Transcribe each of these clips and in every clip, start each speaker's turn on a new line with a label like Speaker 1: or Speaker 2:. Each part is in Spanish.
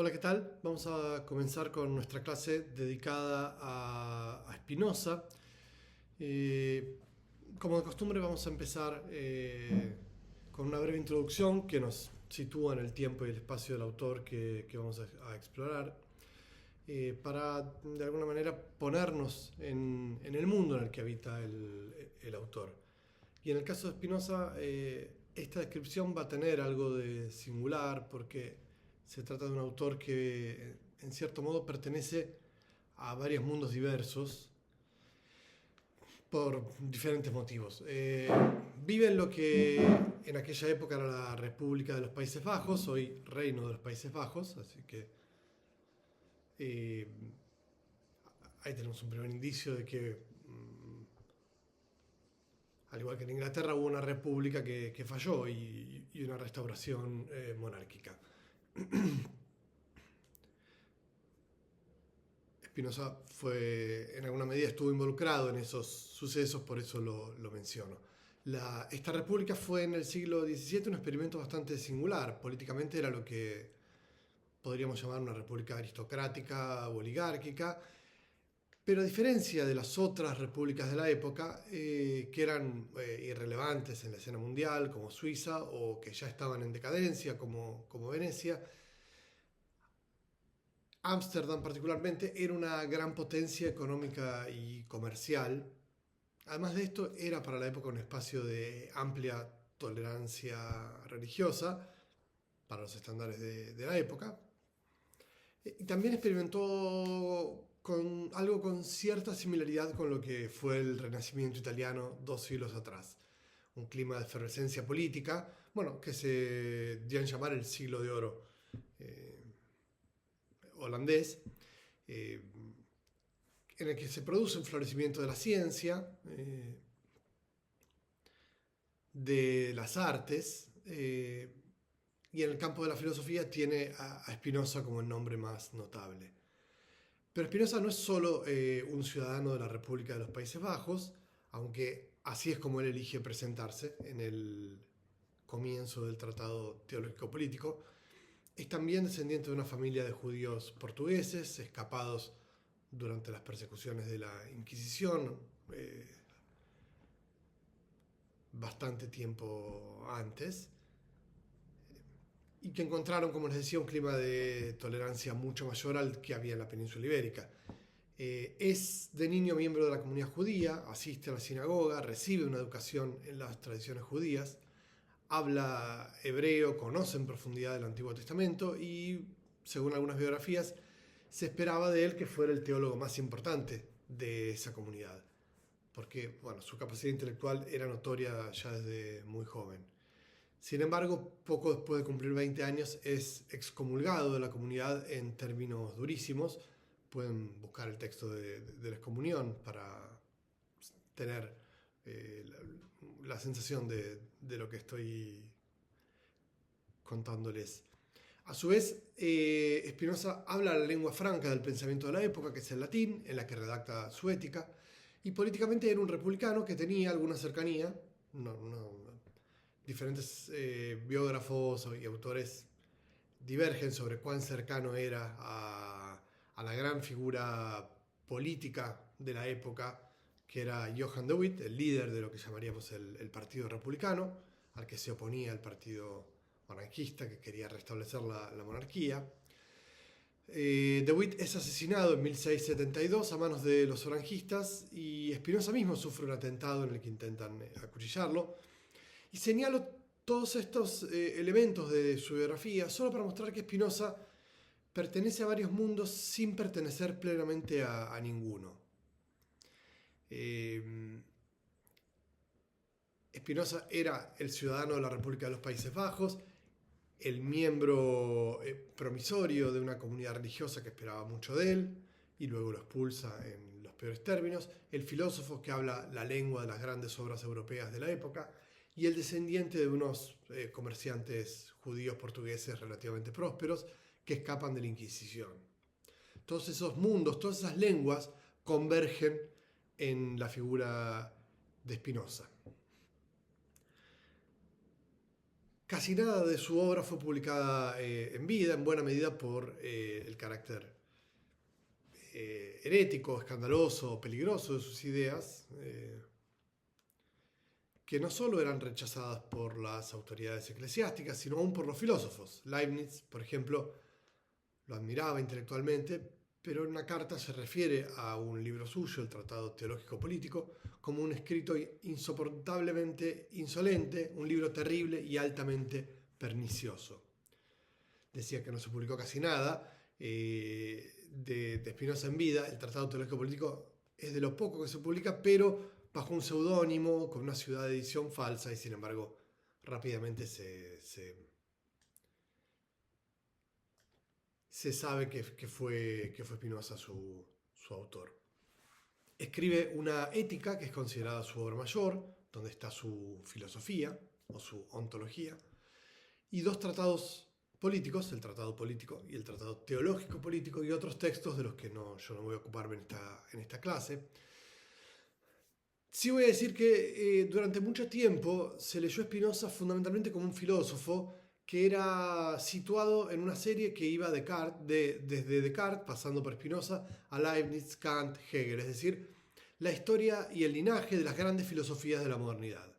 Speaker 1: Hola, ¿qué tal? Vamos a comenzar con nuestra clase dedicada a Spinoza. Eh, Como de costumbre vamos a empezar con una breve introducción que nos sitúa en el tiempo y el espacio del autor que vamos a explorar, para de alguna manera ponernos en el mundo en el que habita el autor. Y en el caso de Spinoza, esta descripción va a tener algo de singular porque se trata de un autor que, en cierto modo, pertenece a varios mundos diversos por diferentes motivos. Vive en lo que en aquella época era la República de los Países Bajos, hoy Reino de los Países Bajos, así que eh, ahí tenemos un primer indicio de que al igual que en Inglaterra hubo una república que falló y una restauración monárquica. Spinoza en alguna medida estuvo involucrado en esos sucesos, por eso lo menciono. Esta república fue en el siglo XVII un experimento bastante singular. Políticamente era lo que podríamos llamar una república aristocrática o oligárquica, pero a diferencia de las otras repúblicas de la época, que eran irrelevantes en la escena mundial, como Suiza, o que ya estaban en decadencia, como Venecia, Ámsterdam particularmente era una gran potencia económica y comercial. Además de esto, era para la época un espacio de amplia tolerancia religiosa para los estándares de la época. Y también experimentó algo con cierta similaridad con lo que fue el Renacimiento italiano 2 siglos atrás. Un clima de efervescencia política, bueno, que se dio en llamar el siglo de oro holandés, en el que se produce un florecimiento de la ciencia, de las artes, y en el campo de la filosofía tiene a Spinoza como el nombre más notable. Pero Spinoza no es solo un ciudadano de la República de los Países Bajos, aunque así es como él elige presentarse en el comienzo del Tratado Teológico Político. Es también descendiente de una familia de judíos portugueses, escapados durante las persecuciones de la Inquisición, bastante tiempo antes, y que encontraron, como les decía, un clima de tolerancia mucho mayor al que había en la península ibérica. Es de niño miembro de la comunidad judía, asiste a la sinagoga, recibe una educación en las tradiciones judías, habla hebreo, conoce en profundidad el Antiguo Testamento y, según algunas biografías, se esperaba de él que fuera el teólogo más importante de esa comunidad, porque bueno, su capacidad intelectual era notoria ya desde muy joven. Sin embargo, poco después de cumplir 20 años es excomulgado de la comunidad en términos durísimos. Pueden buscar el texto de la excomunión para tener la sensación de lo que estoy contándoles. A su vez, Spinoza habla la lengua franca del pensamiento de la época, que es el latín, en la que redacta su ética, y políticamente era un republicano que tenía alguna cercanía. Diferentes biógrafos y autores divergen sobre cuán cercano era a la gran figura política de la época, que era Johann de Witt, el líder de lo que llamaríamos el Partido Republicano, al que se oponía el Partido Monarquista, que quería restablecer la monarquía. De Witt es asesinado en 1672 a manos de los orangistas y Spinoza mismo sufre un atentado en el que intentan acuchillarlo. Y señalo todos estos elementos de su biografía solo para mostrar que Spinoza pertenece a varios mundos sin pertenecer plenamente a ninguno. Spinoza era el ciudadano de la República de los Países Bajos, el miembro promisorio de una comunidad religiosa que esperaba mucho de él y luego lo expulsa en los peores términos, el filósofo que habla la lengua de las grandes obras europeas de la época y el descendiente de unos comerciantes judíos portugueses relativamente prósperos que escapan de la Inquisición. Todos esos mundos, todas esas lenguas convergen en la figura de Spinoza. Casi nada de su obra fue publicada en vida, en buena medida por el carácter herético, escandaloso, peligroso de sus ideas, que no solo eran rechazadas por las autoridades eclesiásticas, sino aún por los filósofos. Leibniz, por ejemplo, lo admiraba intelectualmente, pero en una carta se refiere a un libro suyo, el Tratado Teológico Político, como un escrito insoportablemente insolente, un libro terrible y altamente pernicioso. Decía que no se publicó casi nada de Spinoza en vida. El Tratado Teológico Político es de lo poco que se publica, pero bajo un seudónimo, con una ciudad de edición falsa, y sin embargo rápidamente se sabe que fue Spinoza su autor. Escribe una ética que es considerada su obra mayor, donde está su filosofía o su ontología, y dos tratados políticos, el Tratado Político y el Tratado Teológico Político, y otros textos de los que yo no voy a ocuparme en esta clase. Sí voy a decir que durante mucho tiempo se leyó a Spinoza fundamentalmente como un filósofo que era situado en una serie que iba desde Descartes, pasando por Spinoza, a Leibniz, Kant, Hegel, es decir, la historia y el linaje de las grandes filosofías de la modernidad.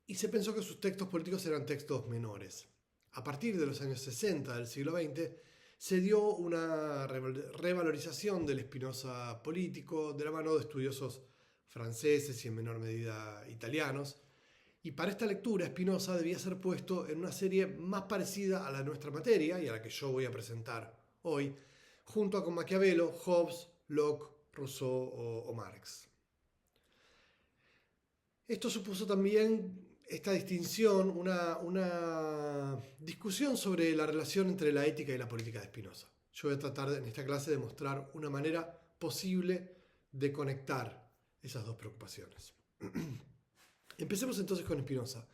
Speaker 1: Y se pensó que sus textos políticos eran textos menores. A partir de los años 60 del siglo XX, se dio una revalorización del Spinoza político de la mano de estudiosos franceses y en menor medida italianos. Y para esta lectura, Spinoza debía ser puesto en una serie más parecida a la de nuestra materia y a la que yo voy a presentar hoy, junto con Maquiavelo, Hobbes, Locke, Rousseau o Marx. Esto supuso también esta distinción, una discusión sobre la relación entre la ética y la política de Spinoza. Yo voy a tratar en esta clase de mostrar una manera posible de conectar esas dos preocupaciones. Empecemos entonces con Spinoza,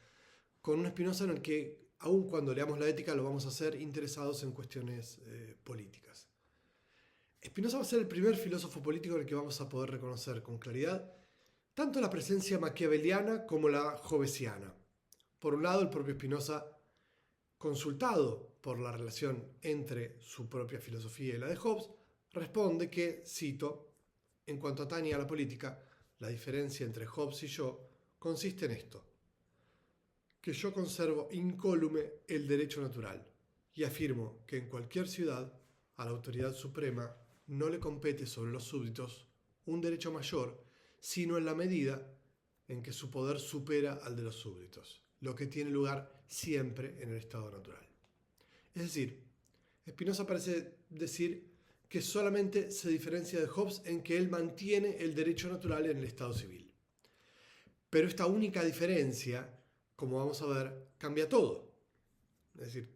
Speaker 1: con un Spinoza en el que, aun cuando leamos la ética, lo vamos a hacer interesados en cuestiones políticas. Spinoza va a ser el primer filósofo político en el que vamos a poder reconocer con claridad tanto la presencia maquiaveliana como la hobbesiana. Por un lado, el propio Spinoza, consultado por la relación entre su propia filosofía y la de Hobbes, responde que, cito, en cuanto atañe a la política, la diferencia entre Hobbes y yo consiste en esto, que yo conservo incólume el derecho natural y afirmo que en cualquier ciudad a la autoridad suprema no le compete sobre los súbditos un derecho mayor, sino en la medida en que su poder supera al de los súbditos, lo que tiene lugar siempre en el estado natural. Es decir, Spinoza parece decir que solamente se diferencia de Hobbes en que él mantiene el derecho natural en el estado civil. Pero esta única diferencia, como vamos a ver, cambia todo. Es decir,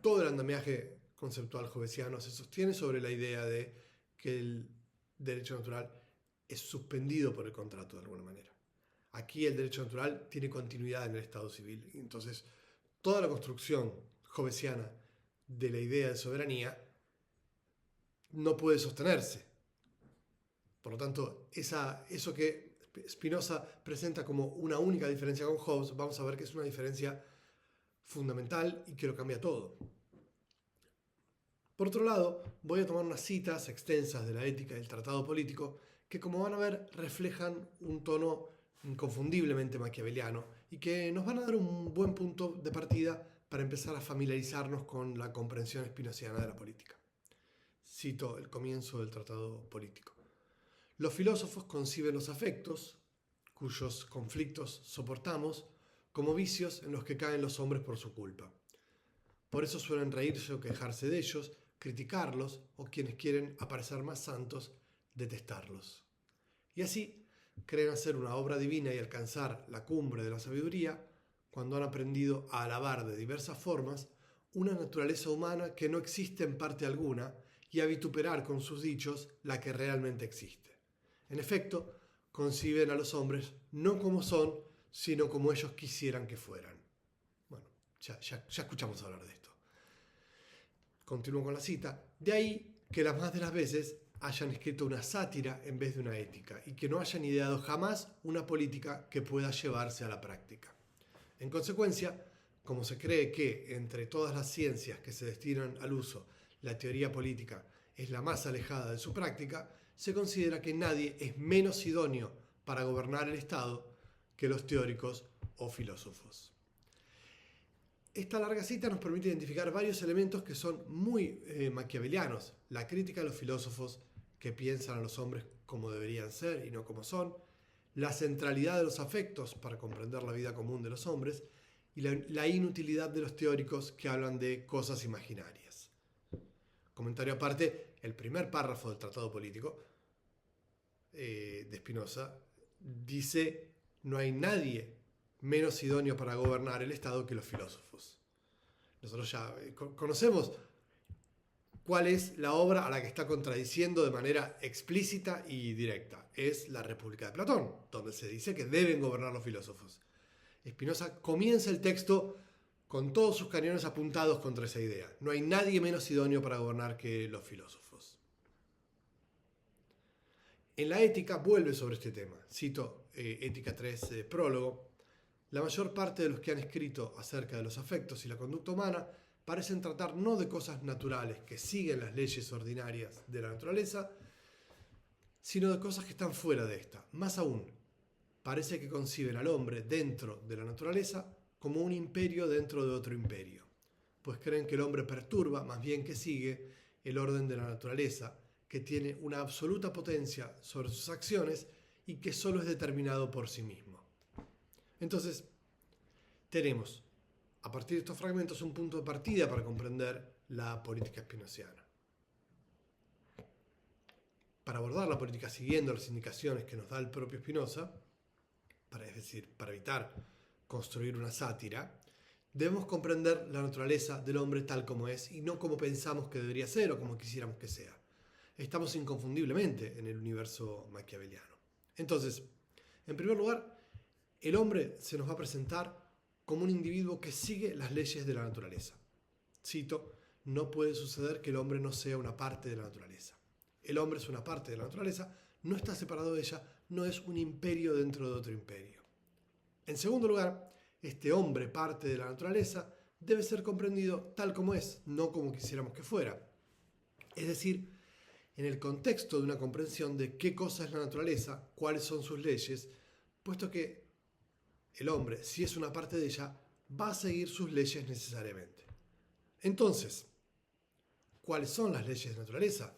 Speaker 1: todo el andamiaje conceptual hobbesiano se sostiene sobre la idea de que el derecho natural es suspendido por el contrato de alguna manera. Aquí el derecho natural tiene continuidad en el estado civil. Entonces, toda la construcción hobbesiana de la idea de soberanía no puede sostenerse. Por lo tanto, eso que Spinoza presenta como una única diferencia con Hobbes, vamos a ver que es una diferencia fundamental y que lo cambia todo. Por otro lado, voy a tomar unas citas extensas de la ética del Tratado Político que, como van a ver, reflejan un tono inconfundiblemente maquiaveliano y que nos van a dar un buen punto de partida para empezar a familiarizarnos con la comprensión spinoziana de la política. Cito el comienzo del Tratado Político. Los filósofos conciben los afectos, cuyos conflictos soportamos, como vicios en los que caen los hombres por su culpa. Por eso suelen reírse o quejarse de ellos, criticarlos o quienes quieren aparecer más santos, detestarlos. Y así creen hacer una obra divina y alcanzar la cumbre de la sabiduría cuando han aprendido a alabar de diversas formas una naturaleza humana que no existe en parte alguna y a vituperar con sus dichos la que realmente existe. En efecto, conciben a los hombres no como son, sino como ellos quisieran que fueran. Bueno, ya escuchamos hablar de esto. Continúo con la cita. De ahí que las más de las veces hayan escrito una sátira en vez de una ética y que no hayan ideado jamás una política que pueda llevarse a la práctica. En consecuencia, como se cree que entre todas las ciencias que se destinan al uso, la teoría política es la más alejada de su práctica, se considera que nadie es menos idóneo para gobernar el Estado que los teóricos o filósofos. Esta larga cita nos permite identificar varios elementos que son muy maquiavelianos. La crítica a los filósofos que piensan a los hombres como deberían ser y no como son, la centralidad de los afectos para comprender la vida común de los hombres y la inutilidad de los teóricos que hablan de cosas imaginarias. Comentario aparte, el primer párrafo del Tratado Político de Spinoza dice: no hay nadie menos idóneo para gobernar el Estado que los filósofos. Nosotros ya conocemos cuál es la obra a la que está contradiciendo de manera explícita y directa. Es la República de Platón, donde se dice que deben gobernar los filósofos. Spinoza comienza el texto con todos sus cañones apuntados contra esa idea. No hay nadie menos idóneo para gobernar que los filósofos. En la Ética vuelve sobre este tema. Cito Ética 3, prólogo. La mayor parte de los que han escrito acerca de los afectos y la conducta humana parecen tratar no de cosas naturales que siguen las leyes ordinarias de la naturaleza, sino de cosas que están fuera de esta. Más aún, parece que conciben al hombre dentro de la naturaleza como un imperio dentro de otro imperio, pues creen que el hombre perturba, más bien que sigue, el orden de la naturaleza, que tiene una absoluta potencia sobre sus acciones y que solo es determinado por sí mismo. Entonces, tenemos, a partir de estos fragmentos, un punto de partida para comprender la política spinoziana. Para abordar la política siguiendo las indicaciones que nos da el propio Spinoza, para evitar construir una sátira, debemos comprender la naturaleza del hombre tal como es y no como pensamos que debería ser o como quisiéramos que sea. Estamos inconfundiblemente en el universo maquiaveliano. Entonces, en primer lugar, el hombre se nos va a presentar como un individuo que sigue las leyes de la naturaleza. Cito: no puede suceder que el hombre no sea una parte de la naturaleza. El hombre es una parte de la naturaleza, no está separado de ella, no es un imperio dentro de otro imperio. En segundo lugar, este hombre, parte de la naturaleza, debe ser comprendido tal como es, no como quisiéramos que fuera. Es decir, en el contexto de una comprensión de qué cosa es la naturaleza, cuáles son sus leyes, puesto que el hombre, si es una parte de ella, va a seguir sus leyes necesariamente. Entonces, ¿cuáles son las leyes de naturaleza?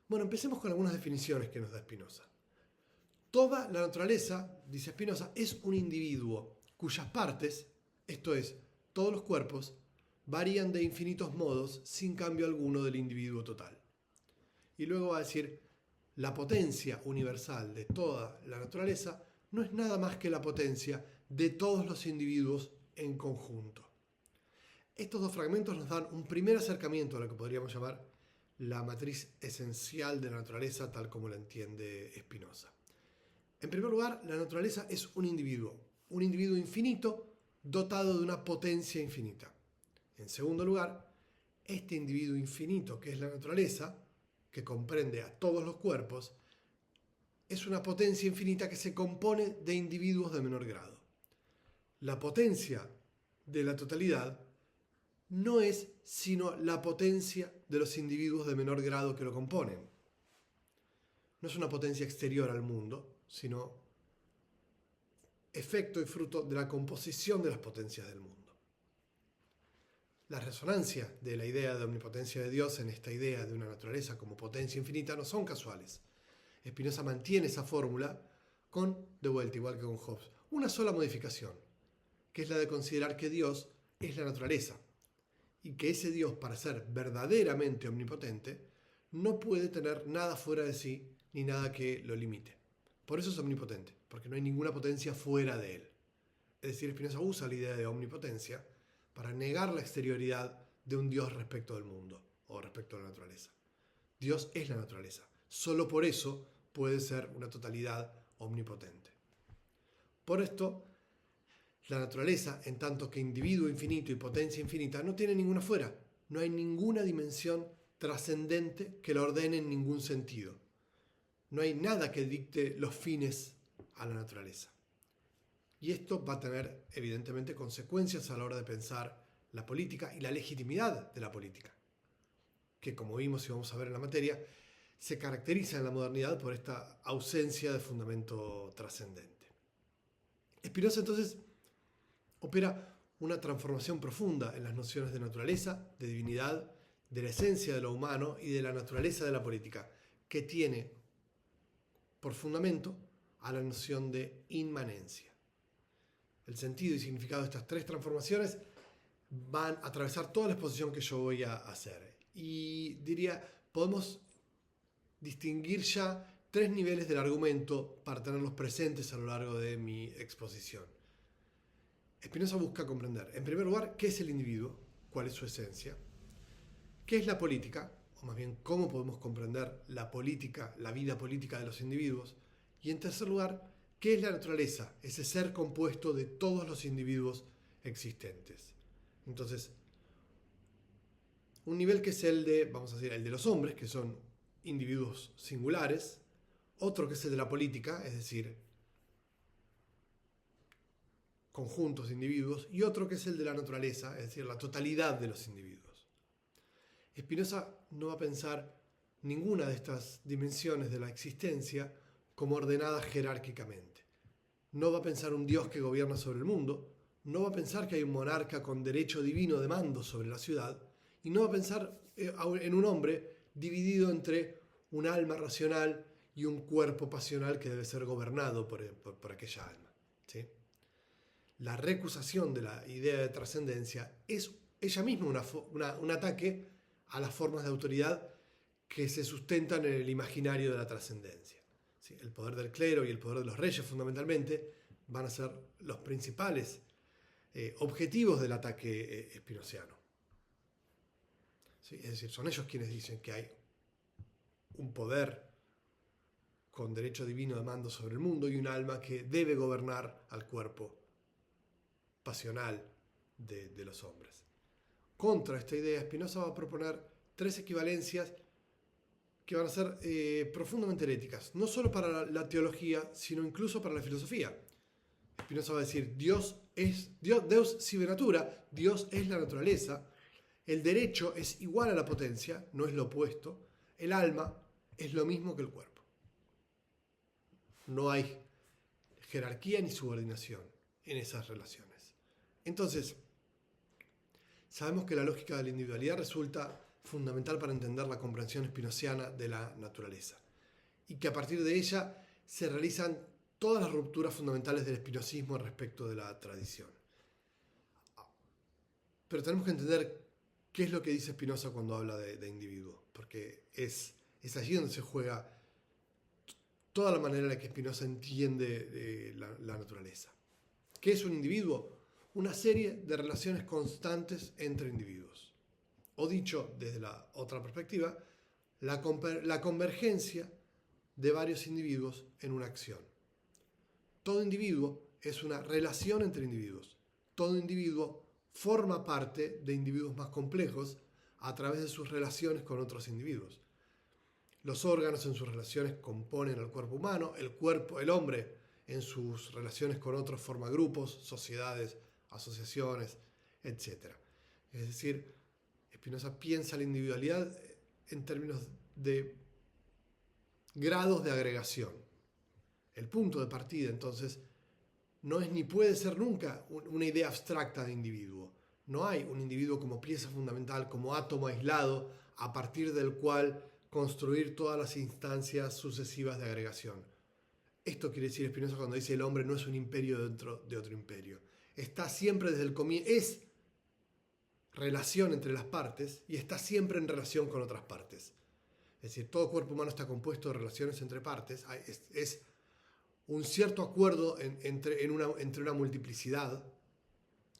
Speaker 1: Bueno, empecemos con algunas definiciones que nos da Spinoza. Toda la naturaleza, dice Spinoza, es un individuo cuyas partes, esto es, todos los cuerpos, varían de infinitos modos sin cambio alguno del individuo total. Y luego va a decir: la potencia universal de toda la naturaleza no es nada más que la potencia de todos los individuos en conjunto. Estos dos fragmentos nos dan un primer acercamiento a lo que podríamos llamar la matriz esencial de la naturaleza tal como la entiende Spinoza. En primer lugar, la naturaleza es un individuo infinito dotado de una potencia infinita. En segundo lugar, este individuo infinito que es la naturaleza, que comprende a todos los cuerpos, es una potencia infinita que se compone de individuos de menor grado. La potencia de la totalidad no es sino la potencia de los individuos de menor grado que lo componen. No es una potencia exterior al mundo, sino efecto y fruto de la composición de las potencias del mundo. Las resonancias de la idea de omnipotencia de Dios en esta idea de una naturaleza como potencia infinita no son casuales. Spinoza mantiene esa fórmula con, de vuelta, igual que con Hobbes, una sola modificación, que es la de considerar que Dios es la naturaleza y que ese Dios, para ser verdaderamente omnipotente, no puede tener nada fuera de sí ni nada que lo limite. Por eso es omnipotente, porque no hay ninguna potencia fuera de él. Es decir, Spinoza usa la idea de omnipotencia para negar la exterioridad de un Dios respecto del mundo o respecto a la naturaleza. Dios es la naturaleza. Solo por eso puede ser una totalidad omnipotente. Por esto, la naturaleza, en tanto que individuo infinito y potencia infinita, no tiene ninguna fuera. No hay ninguna dimensión trascendente que la ordene en ningún sentido. No hay nada que dicte los fines a la naturaleza. Y esto va a tener, evidentemente, consecuencias a la hora de pensar la política y la legitimidad de la política, que, como vimos y vamos a ver en la materia, se caracteriza en la modernidad por esta ausencia de fundamento trascendente. Spinoza, entonces, opera una transformación profunda en las nociones de naturaleza, de divinidad, de la esencia de lo humano y de la naturaleza de la política, que tiene por fundamento a la noción de inmanencia. El sentido y significado de estas tres transformaciones van a atravesar toda la exposición que yo voy a hacer. Y diría, podemos distinguir ya tres niveles del argumento para tenerlos presentes a lo largo de mi exposición. Spinoza busca comprender, en primer lugar, qué es el individuo, cuál es su esencia, qué es la política, o más bien cómo podemos comprender la política, la vida política de los individuos, y en tercer lugar, qué es la naturaleza, ese ser compuesto de todos los individuos existentes. Entonces, un nivel que es el de, vamos a decir, el de los hombres, que son individuos singulares, otro que es el de la política, es decir, conjuntos de individuos, y otro que es el de la naturaleza, es decir, la totalidad de los individuos. Spinoza no va a pensar ninguna de estas dimensiones de la existencia como ordenadas jerárquicamente. No va a pensar un Dios que gobierna sobre el mundo, no va a pensar que hay un monarca con derecho divino de mando sobre la ciudad, y no va a pensar en un hombre dividido entre un alma racional y un cuerpo pasional que debe ser gobernado por aquella alma. ¿Sí? La recusación de la idea de trascendencia es ella misma un ataque a las formas de autoridad que se sustentan en el imaginario de la trascendencia. ¿Sí? El poder del clero y el poder de los reyes, fundamentalmente, van a ser los principales objetivos del ataque spinoziano. ¿Sí? Es decir, son ellos quienes dicen que hay un poder con derecho divino de mando sobre el mundo y un alma que debe gobernar al cuerpo pasional de los hombres. Contra esta idea, Spinoza va a proponer tres equivalencias que van a ser profundamente heréticas, no solo para la teología, sino incluso para la filosofía. Spinoza va a decir, Deus sive natura, Dios es la naturaleza, el derecho es igual a la potencia, no es lo opuesto, el alma es lo mismo que el cuerpo. No hay jerarquía ni subordinación en esas relaciones. Entonces, sabemos que la lógica de la individualidad resulta fundamental para entender la comprensión spinoziana de la naturaleza y que a partir de ella se realizan todas las rupturas fundamentales del spinozismo respecto de la tradición. Pero tenemos que entender qué es lo que dice Spinoza cuando habla de individuo, porque es allí donde se juega toda la manera en la que Spinoza entiende la naturaleza. ¿Qué es un individuo? Una serie de relaciones constantes entre individuos. O dicho desde la otra perspectiva, la convergencia de varios individuos en una acción. Todo individuo es una relación entre individuos. Todo individuo forma parte de individuos más complejos a través de sus relaciones con otros individuos. Los órganos en sus relaciones componen al cuerpo humano, el hombre en sus relaciones con otros forma grupos, sociedades, asociaciones, etc. Es decir, Spinoza piensa la individualidad en términos de grados de agregación. El punto de partida, entonces, no es ni puede ser nunca una idea abstracta de individuo. No hay un individuo como pieza fundamental, como átomo aislado, a partir del cual construir todas las instancias sucesivas de agregación. Esto quiere decir Spinoza cuando dice el hombre no es un imperio dentro de otro imperio. Está siempre desde el comienzo, es relación entre las partes y está siempre en relación con otras partes. Es decir, todo cuerpo humano está compuesto de relaciones entre partes, es un cierto acuerdo entre una multiplicidad,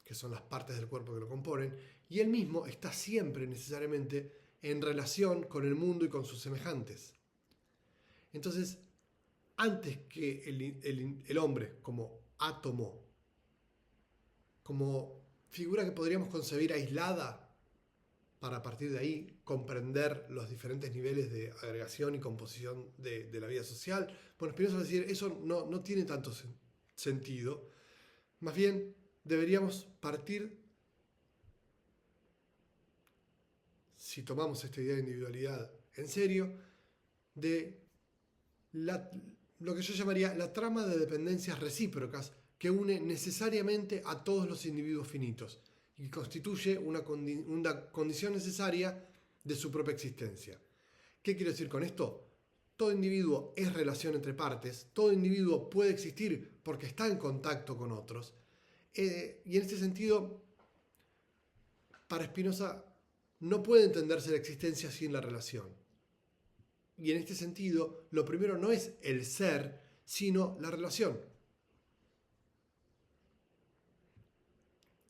Speaker 1: que son las partes del cuerpo que lo componen, y él mismo está siempre necesariamente en relación con el mundo y con sus semejantes. Entonces, antes que el hombre como átomo, como figura que podríamos concebir aislada para a partir de ahí comprender los diferentes niveles de agregación y composición de la vida social, bueno, Spinoza va a decir, eso no tiene tanto sentido, Más bien, deberíamos partir, si tomamos esta idea de individualidad en serio, de lo que yo llamaría la trama de dependencias recíprocas que une necesariamente a todos los individuos finitos y constituye una condición necesaria de su propia existencia. ¿Qué quiero decir con esto? Todo individuo es relación entre partes, todo individuo puede existir porque está en contacto con otros, y en este sentido, para Spinoza, no puede entenderse la existencia sin la relación. Y en este sentido, lo primero no es el ser, sino la relación.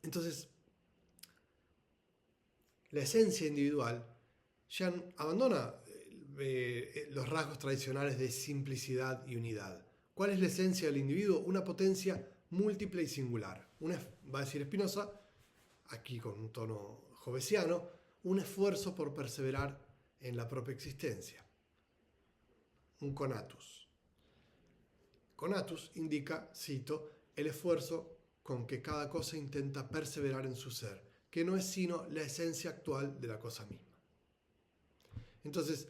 Speaker 1: Entonces, la esencia individual ya abandona los rasgos tradicionales de simplicidad y unidad. ¿Cuál es la esencia del individuo? Una potencia múltiple y singular. Va a decir Spinoza, aquí con un tono jovesiano, un esfuerzo por perseverar en la propia existencia. Un conatus. Conatus indica, cito, el esfuerzo con que cada cosa intenta perseverar en su ser, que no es sino la esencia actual de la cosa misma. Entonces,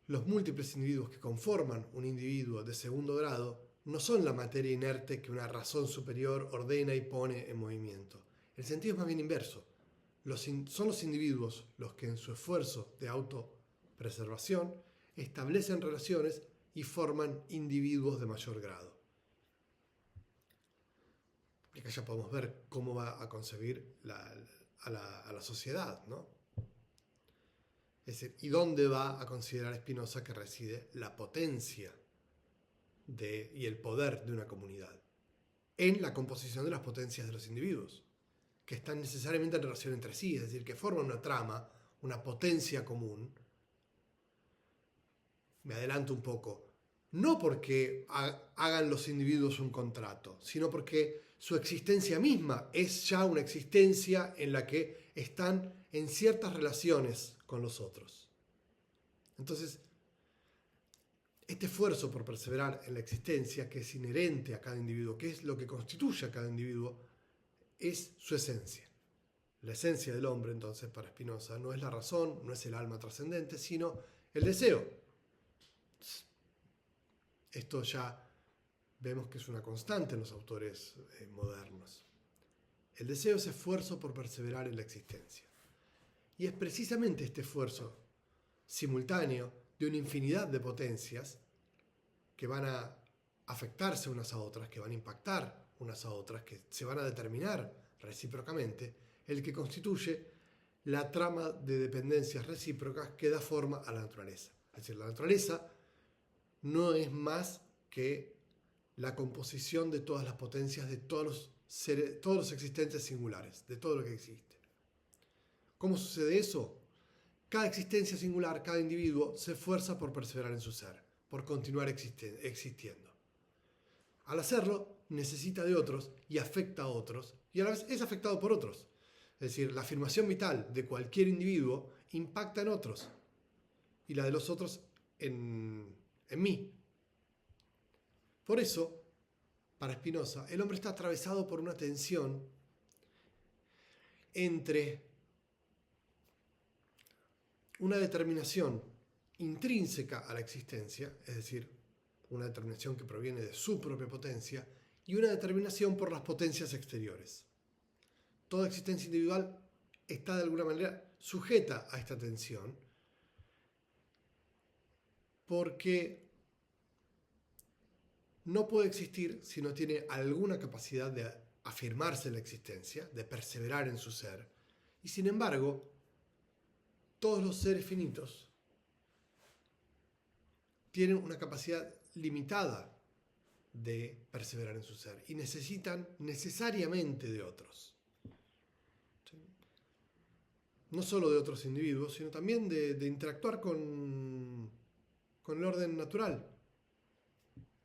Speaker 1: los múltiples individuos que conforman un individuo de segundo grado no son la materia inerte que una razón superior ordena y pone en movimiento. El sentido es más bien inverso. Son los individuos los que en su esfuerzo de autopreservación establecen relaciones y forman individuos de mayor grado. Y acá ya podemos ver cómo va a concebir a la sociedad, ¿no? Es decir, ¿y dónde va a considerar Spinoza que reside la potencia y el poder de una comunidad? En la composición de las potencias de los individuos, que están necesariamente en relación entre sí, es decir, que forman una trama, una potencia común. Me adelanto un poco. No porque hagan los individuos un contrato, sino porque su existencia misma es ya una existencia en la que están en ciertas relaciones con los otros. Entonces, este esfuerzo por perseverar en la existencia que es inherente a cada individuo, que es lo que constituye a cada individuo, es su esencia. La esencia del hombre, entonces, para Spinoza, no es la razón, no es el alma trascendente, sino el deseo. Esto ya vemos que es una constante en los autores modernos. El deseo es esfuerzo por perseverar en la existencia. Y es precisamente este esfuerzo simultáneo de una infinidad de potencias que van a afectarse unas a otras, que van a impactar unas a otras, que se van a determinar recíprocamente, el que constituye la trama de dependencias recíprocas que da forma a la naturaleza. Es decir, la naturaleza no es más que la composición de todas las potencias de todos los seres, todos los existentes singulares, de todo lo que existe. ¿Cómo sucede eso? Cada existencia singular, cada individuo se esfuerza por perseverar en su ser, por continuar existiendo. Al hacerlo, necesita de otros y afecta a otros, y a la vez es afectado por otros. Es decir, la afirmación vital de cualquier individuo impacta en otros, y la de los otros en mí. Por eso, para Spinoza, el hombre está atravesado por una tensión entre una determinación intrínseca a la existencia, es decir, una determinación que proviene de su propia potencia, y una determinación por las potencias exteriores. Toda existencia individual está de alguna manera sujeta a esta tensión, porque no puede existir si no tiene alguna capacidad de afirmarse en la existencia, de perseverar en su ser, y sin embargo, todos los seres finitos tienen una capacidad limitada de perseverar en su ser y necesitan necesariamente de otros. ¿Sí? No solo de otros individuos, sino también de interactuar con el orden natural.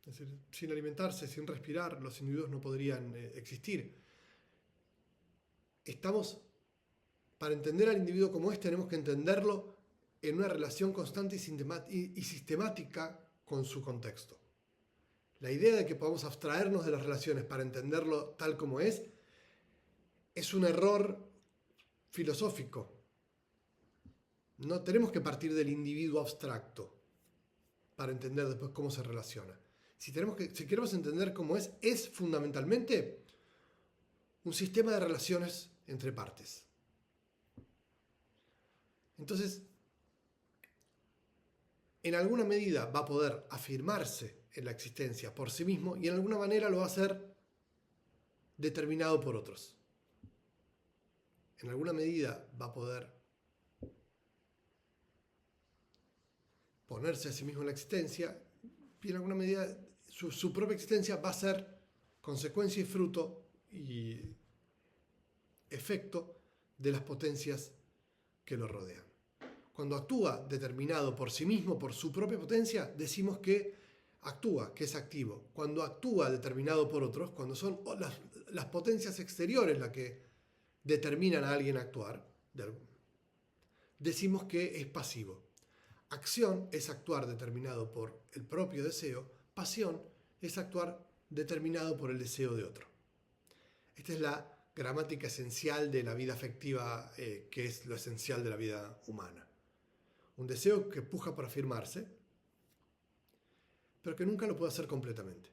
Speaker 1: Es decir, sin alimentarse, sin respirar, los individuos no podrían existir. Para entender al individuo como es, tenemos que entenderlo en una relación constante y sistemática con su contexto. La idea de que podamos abstraernos de las relaciones para entenderlo tal como es un error filosófico. No tenemos que partir del individuo abstracto para entender después cómo se relaciona. Si queremos entender cómo es fundamentalmente un sistema de relaciones entre partes. Entonces, en alguna medida va a poder afirmarse en la existencia por sí mismo y en alguna manera lo va a hacer determinado por otros. En alguna medida va a poder ponerse a sí mismo en la existencia y en alguna medida su propia existencia va a ser consecuencia y fruto y efecto de las potencias que lo rodean. Cuando actúa determinado por sí mismo, por su propia potencia, decimos que actúa, que es activo. Cuando actúa determinado por otros, cuando son las potencias exteriores las que determinan a alguien a actuar, decimos que es pasivo. Acción es actuar determinado por el propio deseo, pasión es actuar determinado por el deseo de otro. Esta es la gramática esencial de la vida afectiva, que es lo esencial de la vida humana. Un deseo que puja por afirmarse, pero que nunca lo puede hacer completamente.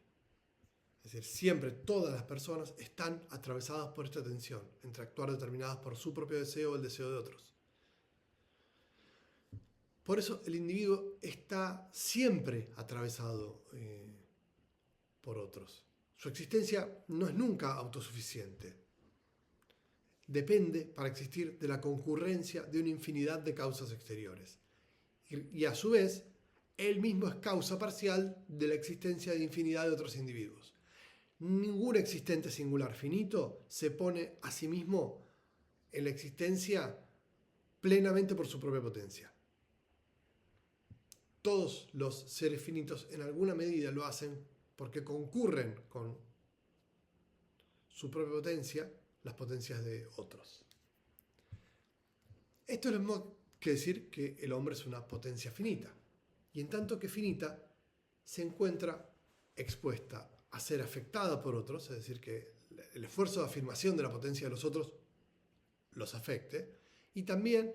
Speaker 1: Es decir, siempre todas las personas están atravesadas por esta tensión entre actuar determinadas por su propio deseo o el deseo de otros. Por eso el individuo está siempre atravesado por otros. Su existencia no es nunca autosuficiente. Depende, para existir, de la concurrencia de una infinidad de causas exteriores. Y a su vez, él mismo es causa parcial de la existencia de infinidad de otros individuos. Ningún existente singular finito se pone a sí mismo en la existencia plenamente por su propia potencia. Todos los seres finitos en alguna medida lo hacen porque concurren con su propia potencia las potencias de otros. Esto es lo mismo que decir que el hombre es una potencia finita. Y en tanto que finita, se encuentra expuesta a ser afectada por otros, es decir, que el esfuerzo de afirmación de la potencia de los otros los afecte, y también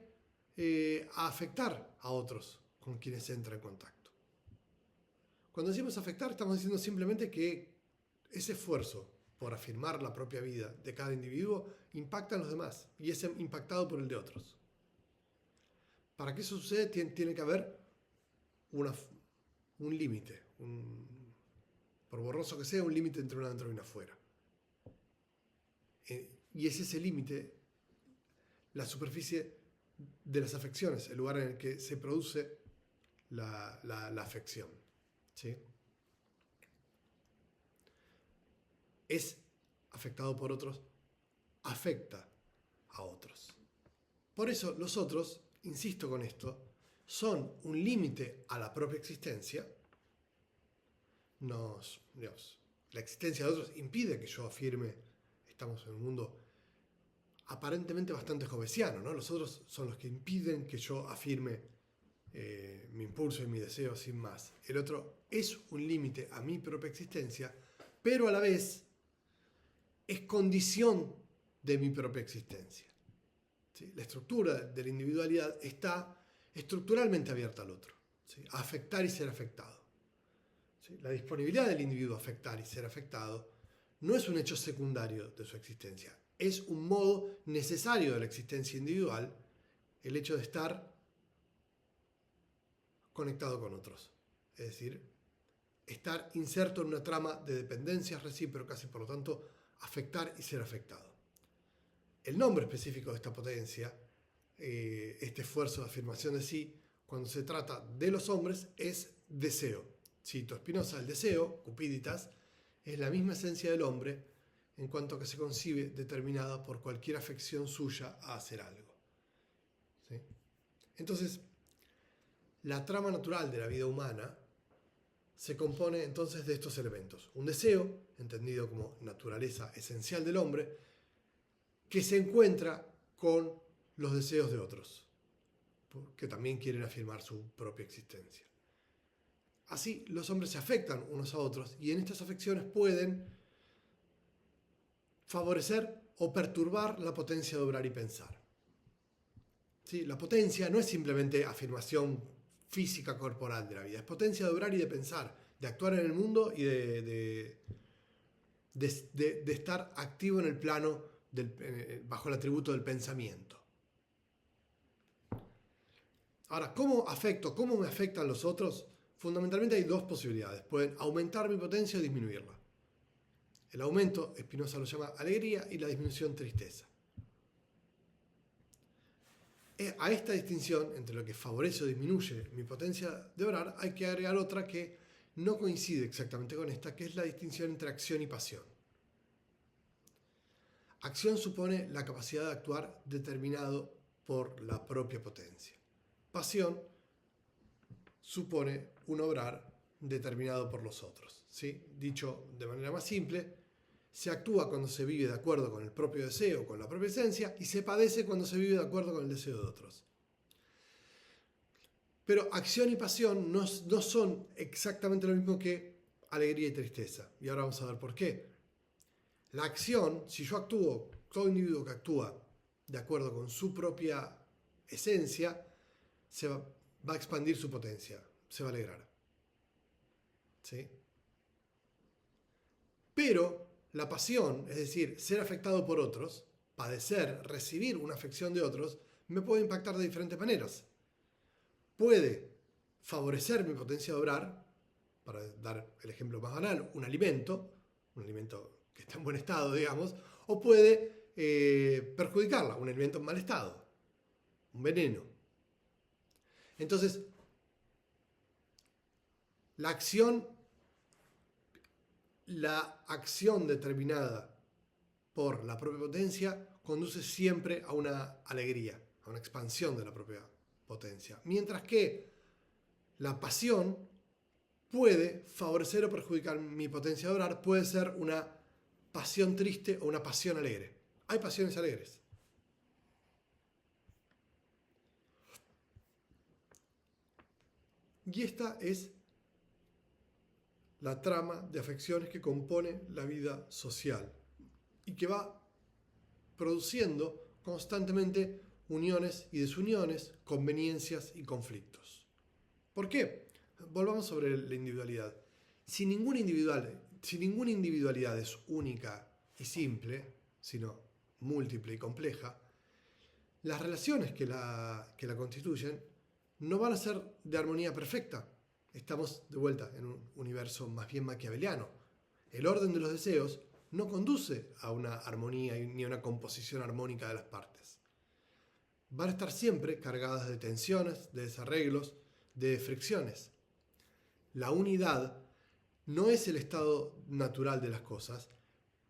Speaker 1: a afectar a otros con quienes entra en contacto. Cuando decimos afectar, estamos diciendo simplemente que ese esfuerzo por afirmar la propia vida de cada individuo impacta a los demás y es impactado por el de otros. Para que eso suceda, tiene que haber un límite, por borroso que sea, un límite entre una adentro y una afuera. Y es ese límite, la superficie de las afecciones, el lugar en el que se produce la afección. ¿Sí? Es afectado por otros, afecta a otros. Por eso los otros, insisto con esto, son un límite a la propia existencia. La existencia de otros impide que yo afirme, estamos en un mundo aparentemente bastante hobbesiano, ¿no? Los otros son los que impiden que yo afirme mi impulso y mi deseo sin más. El otro es un límite a mi propia existencia, pero a la vez es condición de mi propia existencia. ¿Sí? La estructura de la individualidad está estructuralmente abierta al otro, ¿sí? A afectar y ser afectado. ¿Sí? La disponibilidad del individuo a afectar y ser afectado no es un hecho secundario de su existencia, es un modo necesario de la existencia individual, el hecho de estar conectado con otros, es decir, estar inserto en una trama de dependencias recíprocas y por lo tanto afectar y ser afectado. El nombre específico de esta potencia, este esfuerzo de afirmación de sí, cuando se trata de los hombres, es deseo. Cito Spinoza, el deseo, cupiditas, es la misma esencia del hombre en cuanto a que se concibe determinada por cualquier afección suya a hacer algo. ¿Sí? Entonces, la trama natural de la vida humana se compone entonces de estos elementos. Un deseo, entendido como naturaleza esencial del hombre, que se encuentra con los deseos de otros, que también quieren afirmar su propia existencia. Así, los hombres se afectan unos a otros y en estas afecciones pueden favorecer o perturbar la potencia de obrar y pensar. ¿Sí? La potencia no es simplemente afirmación física corporal de la vida, es potencia de obrar y de pensar, de actuar en el mundo y de estar activo en el plano bajo el atributo del pensamiento. Ahora, ¿cómo me afectan los otros? Fundamentalmente hay dos posibilidades. Pueden aumentar mi potencia o disminuirla. El aumento, Spinoza lo llama alegría, y la disminución, tristeza. A esta distinción entre lo que favorece o disminuye mi potencia de obrar hay que agregar otra que no coincide exactamente con esta, que es la distinción entre acción y pasión. Acción supone la capacidad de actuar determinado por la propia potencia. Pasión supone un obrar determinado por los otros. ¿Sí? Dicho de manera más simple, se actúa cuando se vive de acuerdo con el propio deseo, con la propia esencia, y se padece cuando se vive de acuerdo con el deseo de otros. Pero acción y pasión no son exactamente lo mismo que alegría y tristeza. Y ahora vamos a ver por qué. La acción, si yo actúo, todo individuo que actúa de acuerdo con su propia esencia, va a expandir su potencia, se va a alegrar. ¿Sí? Pero la pasión, es decir, ser afectado por otros, padecer, recibir una afección de otros, me puede impactar de diferentes maneras. Puede favorecer mi potencia de obrar, para dar el ejemplo más banal, un alimento que está en buen estado, digamos, o puede perjudicarla, un alimento en mal estado, un veneno. Entonces, la acción determinada por la propia potencia conduce siempre a una alegría, a una expansión de la propia potencia. Mientras que la pasión puede favorecer o perjudicar mi potencia de obrar, puede ser una pasión triste o una pasión alegre. Hay pasiones alegres. Y esta es la trama de afecciones que compone la vida social y que va produciendo constantemente uniones y desuniones, conveniencias y conflictos. ¿Por qué? Volvamos sobre la individualidad. Si ninguna individualidad es única y simple, sino múltiple y compleja, las relaciones que la constituyen no van a ser de armonía perfecta. Estamos de vuelta en un universo más bien maquiaveliano. El orden de los deseos no conduce a una armonía ni a una composición armónica de las partes. Van a estar siempre cargadas de tensiones, de desarreglos, de fricciones. La unidad no es el estado natural de las cosas,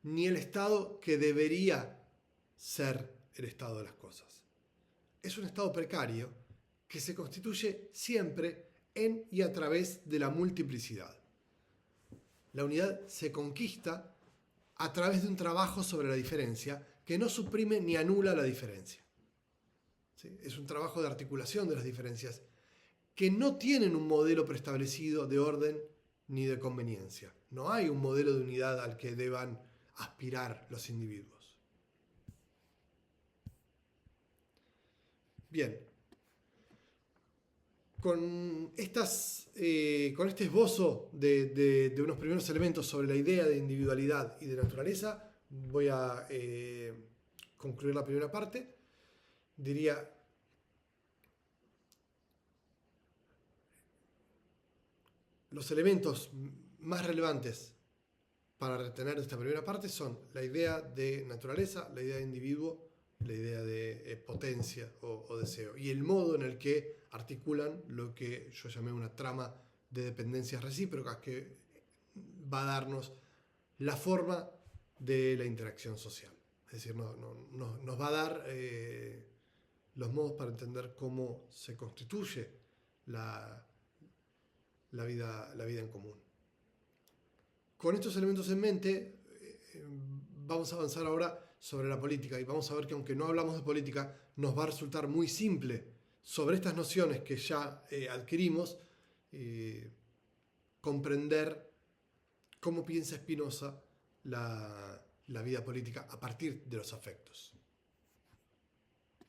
Speaker 1: ni el estado que debería ser el estado de las cosas. Es un estado precario que se constituye siempre en y a través de la multiplicidad. La unidad se conquista a través de un trabajo sobre la diferencia que no suprime ni anula la diferencia. ¿Sí? Es un trabajo de articulación de las diferencias que no tienen un modelo preestablecido de orden ni de conveniencia. No hay un modelo de unidad al que deban aspirar los individuos. Bien, con este esbozo de unos primeros elementos sobre la idea de individualidad y de naturaleza, voy a concluir la primera parte. Diría, los elementos más relevantes para retener esta primera parte son la idea de naturaleza, la idea de individuo, la idea de potencia o deseo, y el modo en el que articulan lo que yo llamé una trama de dependencias recíprocas que va a darnos la forma de la interacción social. Es decir, nos va a dar los modos para entender cómo se constituye la vida en común. Con estos elementos en mente, vamos a avanzar ahora sobre la política y vamos a ver que aunque no hablamos de política, nos va a resultar muy simple sobre estas nociones que ya adquirimos, comprender cómo piensa Spinoza la vida política a partir de los afectos.